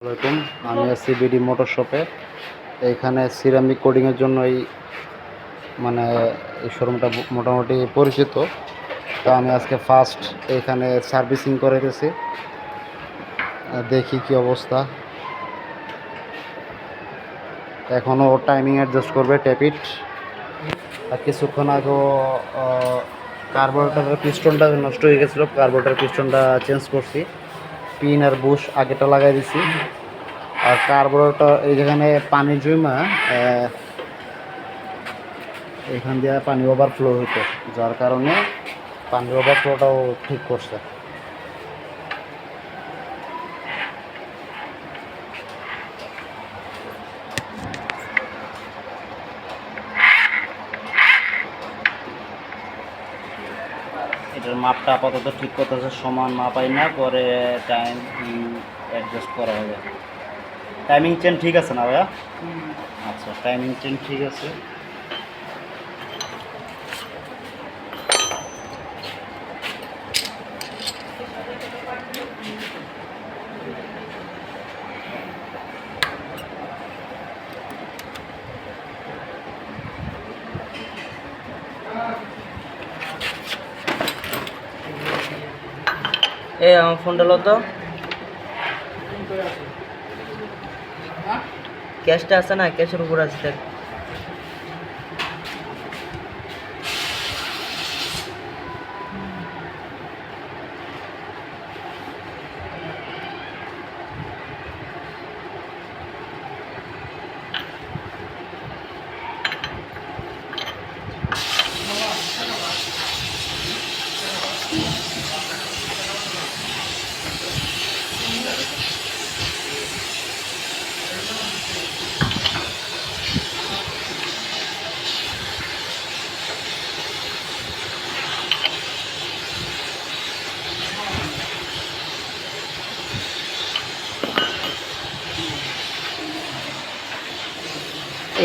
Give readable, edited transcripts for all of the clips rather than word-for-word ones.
আসসালামাইকুম, আমি আছি বিডি মোটর শপে। এইখানে সিরামিক কোডিংয়ের জন্য এই শোরুমটা মোটামুটি পরিচিত। তো আমি আজকে ফার্স্ট এখানে সার্ভিসিং করাইতেছি, দেখি কি অবস্থা। এখনও টাইমিং অ্যাডজাস্ট করবে ট্যাপিট। আর কিছুক্ষণ আগেও কার্বোরেটরের পিস্টনটা নষ্ট হয়ে গেছিলো, কার্বোরেটরের পিস্টনটা চেঞ্জ করছি। পিন আর বুশ আগেটা লাগাই দিছি। আর কার্বোরেটর যেখানে পানি জমা এখান দিয়ে পানি ওভারফ্লো হইতো, যার কারণে পানির ওভারফ্লোটাও ঠিক করছে। এটার মাপটা আপাতত ঠিক করতেছে, সমান মাপাই না, পরে টাইম অ্যাডজাস্ট করা হবে। টাইমিং চেন ঠিক আছে না ভাইয়া? আচ্ছা, টাইমিং চেন ঠিক আছে। আমার ফোনটা লো তো, ক্যাশটা আছে না, ক্যাশের উপর আছে দেখ।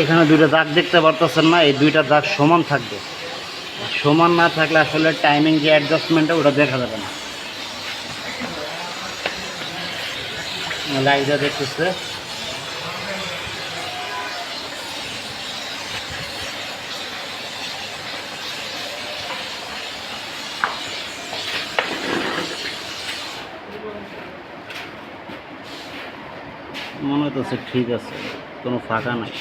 এখানে দুইটা দাগ দেখতে পারতেছেন না, এই দুইটা দাগ সমান থাকবে। সমান না থাকলে আসলে টাইমিং যে অ্যাডজাস্টমেন্টটা ওটা দেখা যাবে না। লাইটটা দেখতেছে, মনে হইতেছে ঠিক আছে, কোনো ফাঁকা নাই।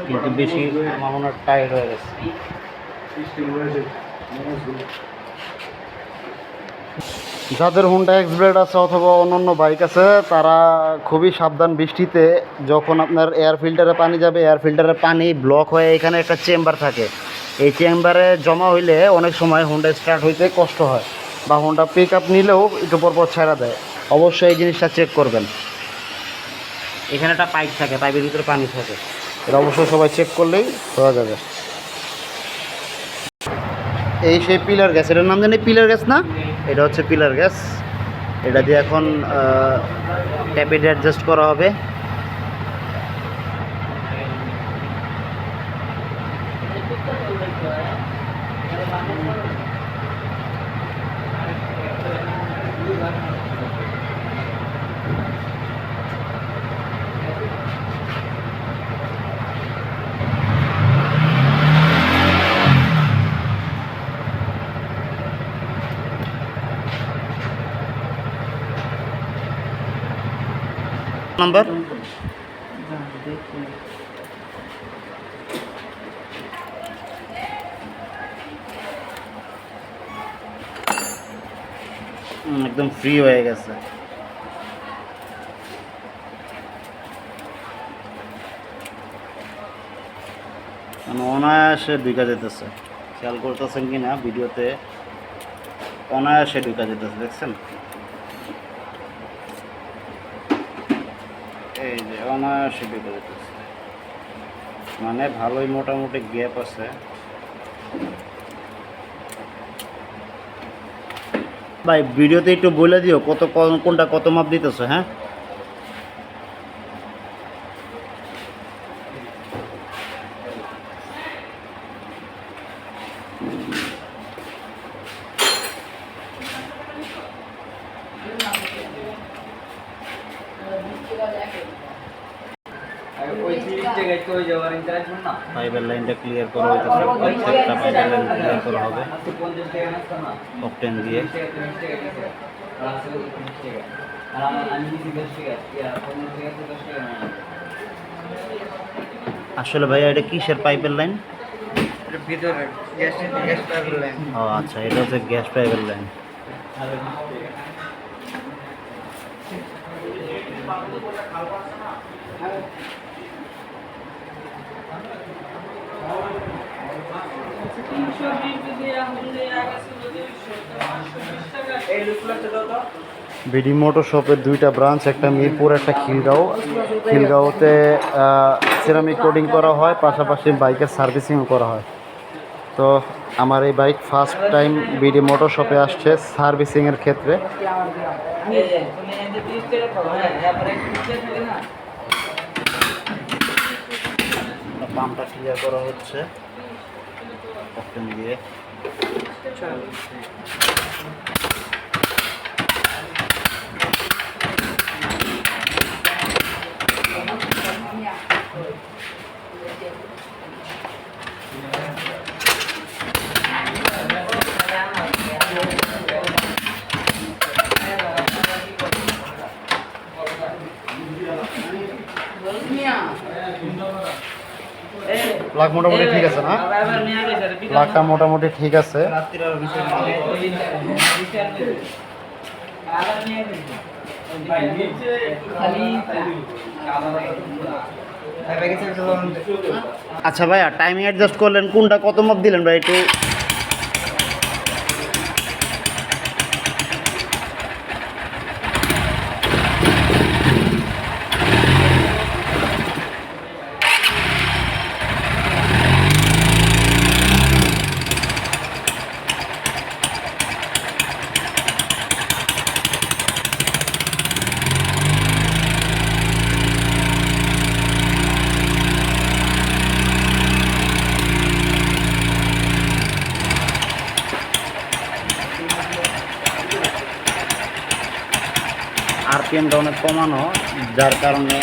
কিন্তু বেশি আমার মনে হয় টাইট হয়ে গেছে। যাদের হুন্ডা এক্সব্লেড আছে অথবা অন্যান্য বাইক আছে, তারা খুবই সাবধান। বৃষ্টিতে যখন আপনার এয়ার ফিল্টারে পানি যাবে, এয়ার ফিল্টারে পানি ব্লক হয়ে এখানে একটা চেম্বার থাকে, এই চেম্বারে জমা হইলে অনেক সময় হুন্ডা স্টার্ট হইতে কষ্ট হয়, বা হুন্ডা পিক আপ নিলেও একটু পরপর ছেড়া দেয়। অবশ্যই এই জিনিসটা চেক করবেন। এখানে একটা পাইপ থাকে, পাইপের ভিতরে পানি থাকে, এটা অবশ্যই সবাই চেক করলেই পাওয়া যাবে। এই সেই পিলার গ্যাস, এটার নাম জানি পিলার গ্যাস না? এটা হচ্ছে পিলার গ্যাস। এটা দিয়ে এখন ট্যাপিড অ্যাডজাস্ট করা হবে। নাম্বার একদম ফ্রি হয়ে গেছে। অনায়াসে ঢুকা যেতেছে, খেয়াল করতেছেন কি না ভিডিওতে? অনায়াসে ঢুকা যেতেছে, দেখছেন? এই যে অনায়াসে ঢুকা যেতেছে, মানে ভালোই মোটামুটি গ্যাপ আছে। ভাই ভিডিওতে একটু বলে দিও কোনটা কত মাপ দিতেছো। হ্যাঁ, পাইপের লাইনটা ক্লিয়ার করা হইতেছে, প্রত্যেকটা পাইপের লাইন ক্লিয়ার করা হবে অকটেন দিয়ে। আসলে ভাইয়া এটা কিসের পাইপের লাইন? ও আচ্ছা, এটা হচ্ছে গ্যাস পাইপের লাইন। বিডি মোটর শপের দুইটা ব্রাঞ্চ, একটা মিরপুর, একটা খিলগাঁও। খিলগাঁওতে সিরামিক কোডিং করা হয়, পাশাপাশি বাইকের সার্ভিসিংও করা হয়। তো আমার এই bike first time BD motor শপে আসছে সার্ভিসিংয়ের ক্ষেত্রে। পাম্পটা ক্লিয়ার করা হচ্ছে অকটেন দিয়ে। প্লাগ মোটামুটি ঠিক আছে না? প্লাগটা মোটামুটি ঠিক আছে। আচ্ছা ভাইয়া, টাইমিং অ্যাডজাস্ট করলেন, কোনটা কত মাপ দিলেন ভাই একটু? আরপিএমটা অনেক কমানো, যার কারণে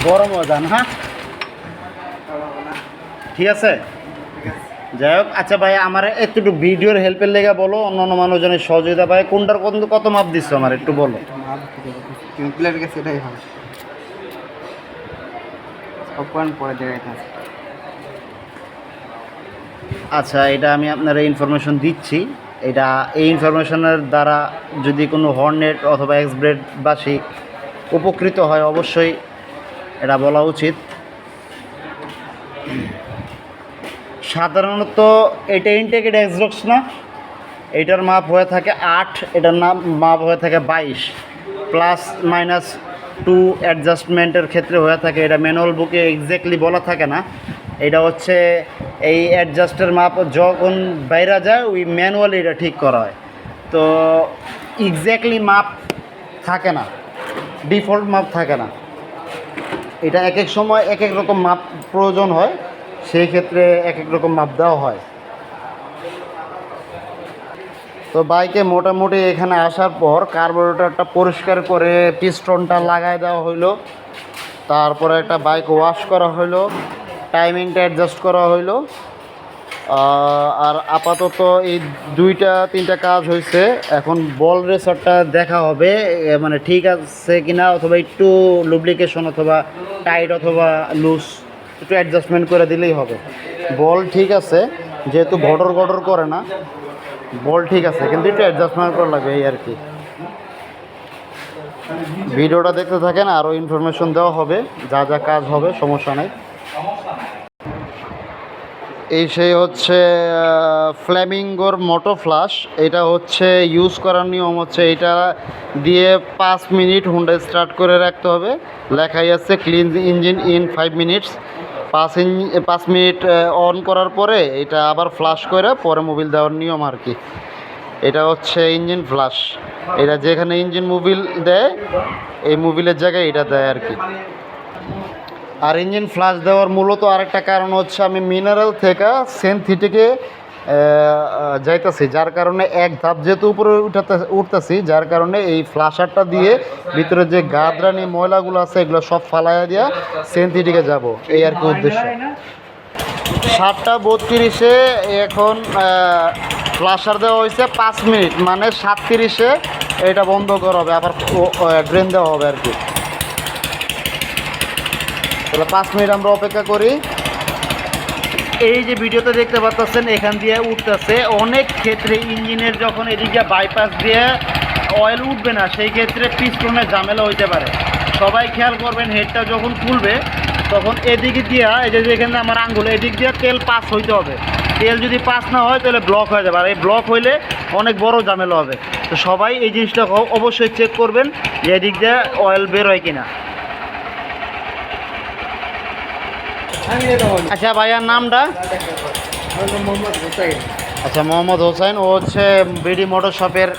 গরম হয়ে যান। হ্যাঁ, ঠিক আছে, যাই হোক। আচ্ছা ভাই, আমার একটু ভিডিওর হেল্পের লেগে বলো, অন্য অন্য মানুষজনের সহযোগিতা পায়, কোনটার কত মাপ দিচ্ছ আমার একটু বলো। আচ্ছা, এটা আমি আপনার ইনফরমেশন দিচ্ছি। এই ইনফরমেশনের দ্বারা যদি কোনো হর্নেট অথবা এক্সব্লেডবাসী উপকৃত হয়, অবশ্যই এটা বলা উচিত। সাধারণত এটা ইনটেকেড এক্সডক্স না, এটার মাপ হয়ে থাকে 8, এটার মাপ হয়ে থাকে 22, প্লাস মাইনাস 2 অ্যাডজাস্টমেন্টের ক্ষেত্রে হয়ে থাকে। এটা ম্যানুয়াল বুকে এক্স্যাক্টলি বলা থাকে না। এটা হচ্ছে এই অ্যাডজাস্টের মাপ যখন বাইরে যায় ওই ম্যানুয়ালি এটা ঠিক করা হয়। তো এক্স্যাক্টলি মাপ থাকে না, ডিফল্ট মাপ থাকে না। এটা এক এক সময় এক এক রকম মাপ প্রয়োজন হয়, সেই ক্ষেত্রে এক এক রকম মাপ দেওয়া হয়। তো বাইকে মোটামুটি এখানে আসার পর কার্বোরেটরটা পরিষ্কার করে পিস্টনটা লাগাই দেওয়া হইলো, তারপরে একটা বাইক ওয়াশ করা হইলো, টাইমিংটা অ্যাডজাস্ট করা হইলো, আর আপাতত এই 2-3টা কাজ হয়েছে। এখন বল রেসারটা দেখা হবে মানে ঠিক আছে কিনা, অথবা একটু লুব্রিকেশন অথবা টাইট অথবা লুজ একটু অ্যাডজাস্টমেন্ট করে দিলেই হবে। বল ঠিক আছে, যেহেতু ঘটর ঘটর করে না, বল ঠিক আছে, কিন্তু একটু অ্যাডজাস্টমেন্ট করা লাগবে এই আর কি। ভিডিওটা দেখতে থাকেন, আরও ইনফরমেশন দেওয়া হবে, যা যা কাজ হবে, সমস্যা নেই। এই সেই হচ্ছে ফ্ল্যামিঙ্গোর মোটো ফ্লাশ। এটা হচ্ছে ইউজ করার নিয়ম হচ্ছে এটা দিয়ে 5 মিনিট হুন্ডা স্টার্ট করে রাখতে হবে। লেখাই আছে clean engine in 5 minutes. 5 minute on করার পরে এটা আবার ফ্লাশ করে পরে মোবিল দেওয়ার নিয়ম আর কি। এটা হচ্ছে ইঞ্জিন ফ্লাশ। এটা যেখানে ইঞ্জিন মোবিল দেয় এই মোবিলের জায়গায় এটা দেয় আর কি। আর ইঞ্জিন ফ্লাশ দেওয়ার মূলত আরেকটা কারণ হচ্ছে আমি মিনারেল থেকে সিনথেটিকে যাইতেছি, যার কারণে এক ধাপ যেহেতু উপরে উঠতেছি, যার কারণে এই ফ্লাশারটা দিয়ে ভিতরে যে গাদরানি ময়লাগুলো আছে এগুলো সব ফালাইয়া দিয়া সিনথেটিকে যাব, এই আর কি উদ্দেশ্য। 7:32 এখন ফ্লাশার দেওয়া হয়েছে 5 মিনিট, মানে 7:30 এটা বন্ধ করা হবে, আবার ড্রেন দেওয়া হবে আর কি। তাহলে 5 মিনিট আমরা অপেক্ষা করি। এই যে ভিডিওতে দেখতে পাচ্ছেন এখান দিয়ে উঠতেছে, অনেক ক্ষেত্রে ইঞ্জিনের যখন এদিকে বাইপাস দিয়ে অয়েল উঠবে না, সেই ক্ষেত্রে পিস্টনের ঝামেলা হইতে পারে। সবাই খেয়াল করবেন, হেডটা যখন খুলবে তখন এদিক দিয়া, এই যে যেখানে আমার আঙ্গুল, এদিক দিয়ে তেল পাস হইতে হবে। তেল যদি পাস না হয় তাহলে ব্লক হয়ে যাবে, আর এই ব্লক হইলে অনেক বড় ঝামেলা হবে। তো সবাই এই জিনিসটা অবশ্যই চেক করবেন যে এদিক দিয়ে অয়েল বের হয় কিনা। আচ্ছা ভাইয়ার নামটা? আচ্ছা, মোহাম্মদ হোসেন। ও হচ্ছে বিডি মোটর শপের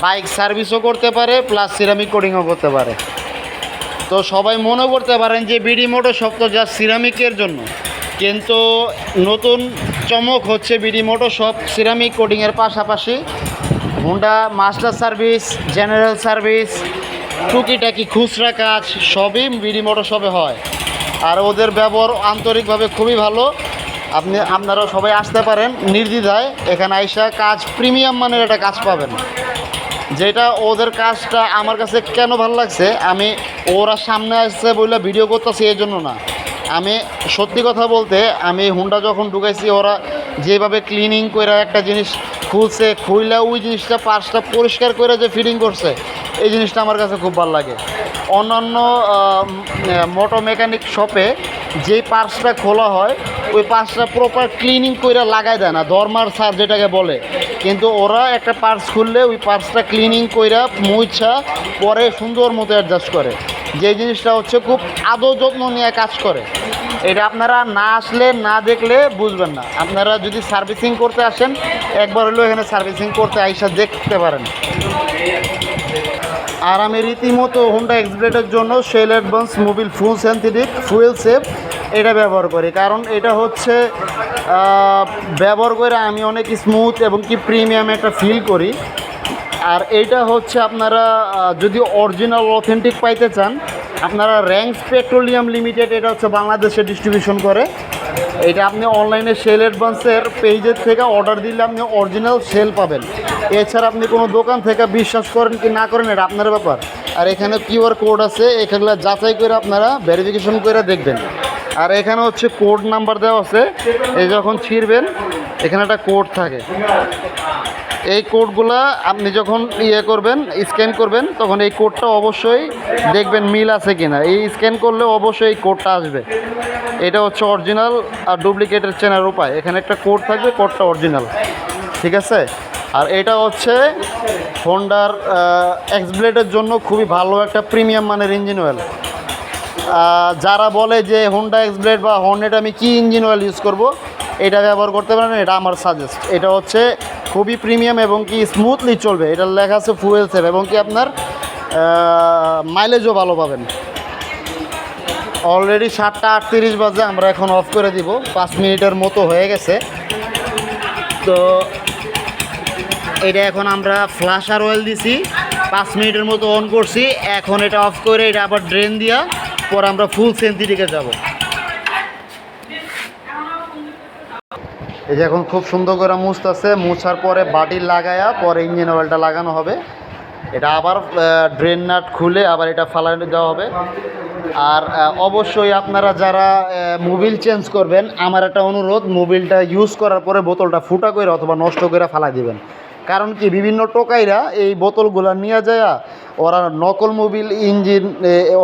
বাইক সার্ভিসও করতে পারে, প্লাস সিরামিক কোডিংও করতে পারে। তো সবাই মনে করতে পারেন যে বিডি মোটর শপ তো জাস্ট সিরামিকের জন্য, কিন্তু নতুন চমক হচ্ছে বিডি মোটর শপ সিরামিক কোডিংয়ের পাশাপাশি Honda master service, general service, টুকিটাকি খুচরা কাজ সবই বিডি মোটর শপে হয়। আর ওদের ব্যবহার আন্তরিকভাবে খুবই ভালো। আপনারা সবাই আসতে পারেন নির্দ্বিধায়, এখানে আইসা কাজ প্রিমিয়াম মানের একটা কাজ পাবেন। যেটা ওদের কাজটা আমার কাছে কেন ভালো লাগছে, আমি ওরা সামনে আসছে বলে ভিডিও করতেছি এই জন্য না, আমি সত্যি কথা বলতে আমি হুন্ডা যখন ঢুকাইছি ওরা যেভাবে ক্লিনিং করে একটা জিনিস খুলছে, খুইলা ওই জিনিসটা পার্টসটা পরিষ্কার করে যে ফিটিং করছে, এই জিনিসটা আমার কাছে খুব ভালো লাগে। অন্যান্য মোটো মেকানিক শপে যেই পার্টসটা খোলা হয় ওই পার্টসটা প্রপার ক্লিনিং করে লাগাই দেয় না, ধর্মার সার যেটাকে বলে, কিন্তু ওরা একটা পার্টস খুললে ওই পার্টসটা ক্লিনিং করে মুছা পরে সুন্দর মতো অ্যাডজাস্ট করে, যে জিনিসটা হচ্ছে খুব আদর যত্ন নিয়ে কাজ করে। এটা আপনারা না আসলে না দেখলে বুঝবেন না। আপনারা যদি সার্ভিসিং করতে আসেন একবার হলেও এখানে সার্ভিসিং করতে আইসা দেখতে পারেন। আর আমি রীতিমতো হুন্ডা এক্সব্লেডের জন্য Shell advance Mobil full synthetic fuel safe এটা ব্যবহার করি, কারণ এটা হচ্ছে ব্যবহার করে আমি অনেক স্মুথ এবং কি প্রিমিয়াম একটা ফিল করি। আর এইটা হচ্ছে আপনারা যদি অরিজিনাল অথেন্টিক পাইতে চান, আপনারা র্যাঙ্কস পেট্রোলিয়াম লিমিটেড, এটা হচ্ছে বাংলাদেশে ডিস্ট্রিবিউশন করে। এটা আপনি অনলাইনে শেল অ্যাডভান্সের পেজের থেকে অর্ডার দিলে আপনি অরিজিনাল সেল পাবেন। এছাড়া আপনি কোনো দোকান থেকে বিশ্বাস করেন কি না করেন এটা আপনার ব্যাপার। আর এখানে কিউআর কোড আছে, এখানে যাচাই করে আপনারা ভেরিফিকেশন করে দেখবেন। আর এখানে হচ্ছে কোড নাম্বার দেওয়া আছে, এই যখন ছিঁড়বেন এখানে একটা কোড থাকে, এই কোডগুলা আপনি যখন করবেন স্ক্যান করবেন তখন এই কোডটা অবশ্যই দেখবেন মিল আছে কিনা, এই স্ক্যান করলে অবশ্যই এই কোডটা আসবে। এটা হচ্ছে অরিজিনাল আর ডুপ্লিকেটের চেনার উপায়, এখানে একটা কোড থাকবে, কোডটা অরিজিনাল, ঠিক আছে। আর এটা হচ্ছে হোন্ডার এক্সব্লেডের জন্য খুবই ভালো একটা প্রিমিয়াম মানের ইঞ্জিন অয়েল। যারা বলে যে হোন্ডা এক্সব্লেড বা হর্নেট আমি কি ইঞ্জিন অয়েল ইউজ করব, এটা ব্যবহার করতে পারেন, এটা আমার সাজেস্ট। এটা হচ্ছে খুবই প্রিমিয়াম এবং কি স্মুথলি চলবে, এটা লেখা আছে ফুয়েল সেফ এবং কি আপনার মাইলেজও ভালো পাবেন। অলরেডি 7:38 বাজে, আমরা এখন অফ করে দিব, 5 মিনিটের মতো হয়ে গেছে। তো এটা এখন আমরা ফ্লাশার অয়েল দিছি, 5 মিনিটের মতো অন করছি, এখন এটা অফ করে এটা আবার ড্রেন দিয়া পর আমরা ফুল সিনথেটিকে যাব। এই যে এখন খুব সুন্দর করে মুছতেছে, মুছার পরে বাটি লাগায়া পরে ইঞ্জিন অয়েলটা লাগানো হবে। এটা আবার ড্রেন নাট খুলে আবার এটা ফালাই দেওয়া হবে। আর অবশ্যই আপনারা যারা মোবিল চেঞ্জ করবেন, আমার একটা অনুরোধ, মোবিলটা ইউজ করার পরে বোতলটা ফুটা করে অথবা নষ্ট করে ফালাই দিবেন। কারণ কি বিভিন্ন টোকাইরা এই বোতলগুলা নিয়ে যায়, ওরা নকল মোবিল ইঞ্জিন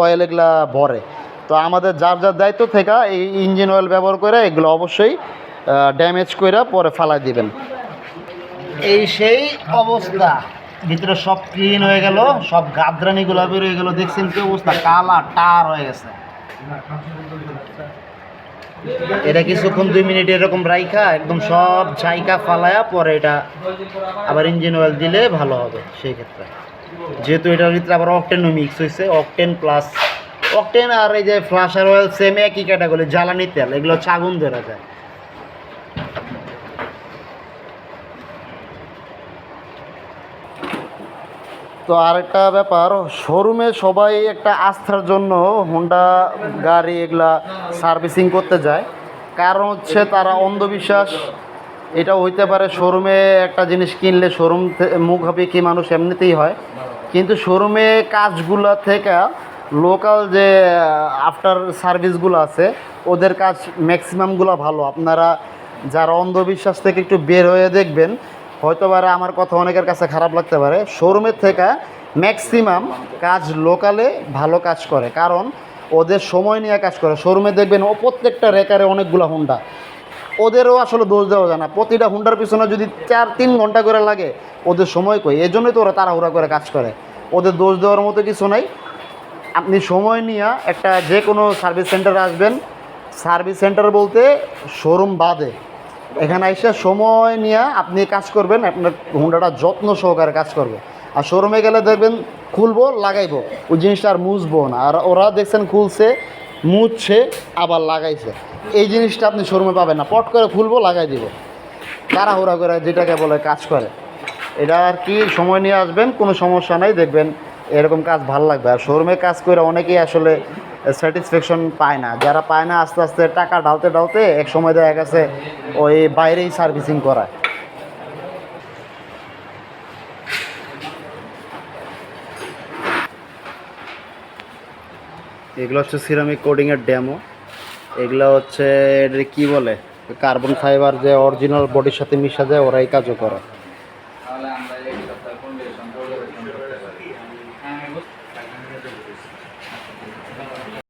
অয়েল এগুলা ভরে। তো আমাদের যার যার দায়িত্ব থেকে এই ইঞ্জিন অয়েল ব্যবহার করে এগুলো অবশ্যই ড্যামেজ করে পরে ফালাই দিবেন। এই সেই অবস্থা, ভিতরে সব ক্লিন হয়ে গেল, সব গাদরানিগুলো বের হয়ে গেল। দেখছেন কি অবস্থা, কালা টার হয়ে গেছে। এটা কিছুক্ষণ 2 মিনিট এরকম রাইখা একদম সব জায়গা ফালায়া পরে এটা আবার ইঞ্জিন অয়েল দিলে ভালো হবে। সেই ক্ষেত্রে যেহেতু এটার ভিতরে আবার অকটেনও মিক্স হয়েছে, অকটেন প্লাস অকটেন আর এই যে ফ্লাশার অয়েল সেম একই ক্যাটাগরি, জ্বালানি তেল, এগুলো হচ্ছে আগুন ধরা যায়। তো আরেকটা ব্যাপার, শোরুমে সবাই একটা আস্থার জন্য হোন্ডা গাড়ি এগুলা সার্ভিসিং করতে যায়। কারণ হচ্ছে তারা অন্ধবিশ্বাস, এটা হইতে পারে শোরুমে একটা জিনিস কিনলে শোরুম মুখাপেক্ষি মানুষ এমনিতেই হয়, কিন্তু শোরুমে কাজগুলো থেকে লোকাল যে আফটার সার্ভিসগুলো আছে ওদের কাজ ম্যাক্সিমামগুলো ভালো। আপনারা যারা অন্ধবিশ্বাস থেকে একটু বের হয়ে দেখবেন, হয়তো পারে আমার কথা অনেকের কাছে খারাপ লাগতে পারে, শোরুমের থেকে ম্যাক্সিমাম কাজ লোকালে ভালো কাজ করে, কারণ ওদের সময় নিয়ে কাজ করে। শোরুমে দেখবেন ও প্রত্যেকটা রেকারে অনেকগুলো হুন্ডা, ওদেরও আসলে দোষ দেওয়া যায় না। প্রতিটা হুন্ডার পিছনে যদি 4-3 ঘন্টা করে লাগে, ওদের সময় কই, এই জন্যই তো ওরা তাড়াহুড়া করে কাজ করে। ওদের দোষ দেওয়ার মতো কিছু নাই। আপনি সময় নিয়ে একটা যে কোনো সার্ভিস সেন্টারে আসবেন, সার্ভিস সেন্টার বলতে শোরুম বাদে, এখানে এসে সময় নিয়ে আপনি কাজ করবেন, আপনার হুন্ডাটা যত্ন সহকারে কাজ করবে। আর শোরুমে গেলে দেখবেন খুলবো লাগাইবো, ওই জিনিসটা আর মুছবো না। আর ওরা দেখছেন খুলছে মুছছে আবার লাগাইছে, এই জিনিসটা আপনি শোরুমে পাবেন না। পট করে খুলবো লাগাই দিব, তাড়াহুড়া করে যেটাকে বলে কাজ করে। এটা আর কি, সময় নিয়ে আসবেন, কোনো সমস্যা নাই, দেখবেন এরকম কাজ ভালো লাগবে। আর শোরুমে কাজ করে অনেকেই আসলে স্যাটিসফ্যাকশন পায় না। যারা পায় না আস্তে আস্তে টাকা ঢালতে ঢালতে এক সময় দেখা গেছে ওই বাইরেই সার্ভিসিং করায়। এগুলো হচ্ছে সিরামিক কোডিংয়ের ডেমো। এগুলো হচ্ছে এটা কী বলে, কার্বন ফাইবার যে অরিজিনাল বডির সাথে মিশা যায়, ওরা এই কাজও করে।